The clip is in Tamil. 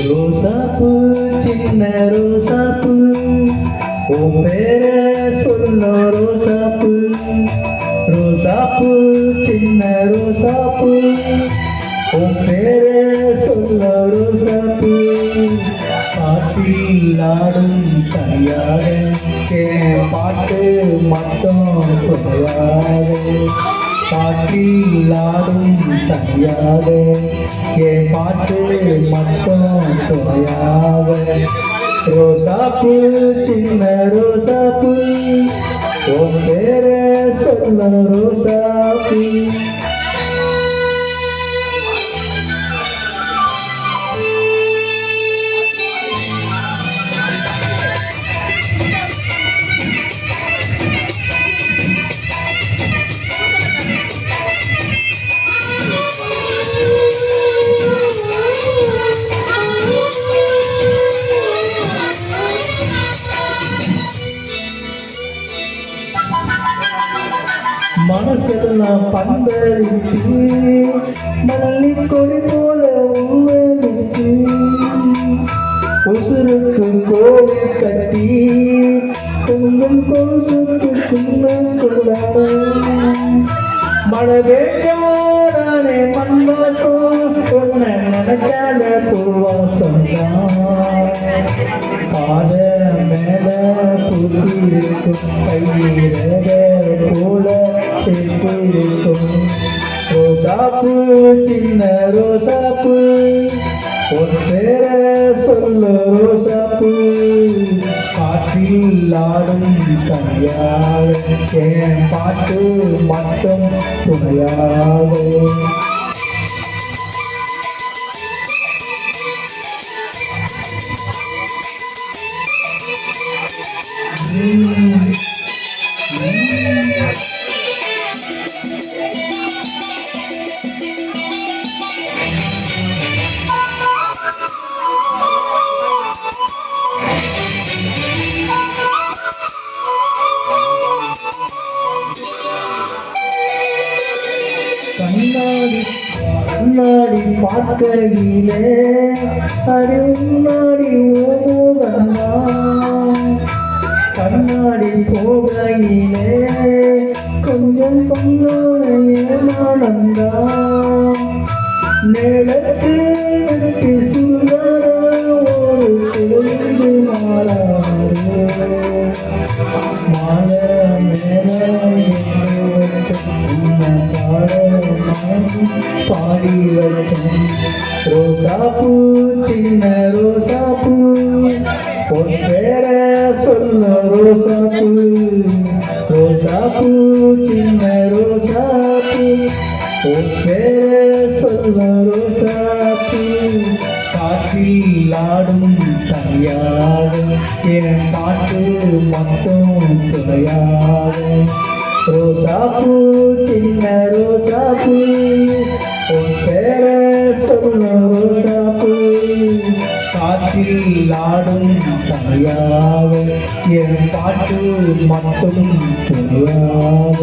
ரோசாப்பூ சின்ன ரோசாப்பூ உன் பேர சொல்ல ரோசாப்பூ ரோசாப்பூ சின்ன ரோசாப்பூ உன் பேர சொல்ல ரோசாப்பூ காற்றில் ஆடும் தனியாக என் பாட்டு மட்டும் துணையாக காற்றில் ஆடும் தனியாக என் பாட்டு மட்டும் துணையாக ரோசாப்பூ சின்ன ரோசாப்பூ உன் பேர சொல்ல ரோசாப்பூ மனசெல்லாம் பந்தளித்து மல்லிக்கொடி போல உருவமிட்டு உசுருக்கு கோவில் கட்டி கொஞ்சம் கொசுக்கு குன்னம் கொண்டாட மழவேட்டானே மண்வாசம் ஒன்ன நினைக்காத பூவாசம் பாத மேல புதியிருக்கும் கையில போல சேர்த்திருக்கும் ரோசாப்பூ சின்ன ரோசாப்பூ உன் பேர சொல்ல ரோசாப்பூ காற்றில் ஆடும் தனியாக என் பாட்டு மட்டும் துணையாக கண்ணாடி பார்க்கையிலே அடி முன்னாடி ஓகண்ணா கண்ணாடி போகையிலே கொஞ்சம் கொஞ்சம் ஏமானந்தா நேரத்து சுந்தர ஒரு குழந்தை மாறாரு மாலை மேலே பாடி வச்சேன் ரோசாப்பூ சின்ன ரோசாப்பூ உன் பேர சொல்ல ரோசாப்பூ ரோசாப்பூ சின்ன ரோசாப்பூ உன் பேர சொல்ல ரோசாப்பூ காற்றில் ஆடும் தனியாக என் பாட்டு மட்டும் துணையாக ரோசாப்பூ சின்ன ரோசாப்பூ உன் பேர சொல்ல ரோசாப்பூ காற்றில் ஆடும் தனியாக என் பாட்டு மட்டும் துணையாக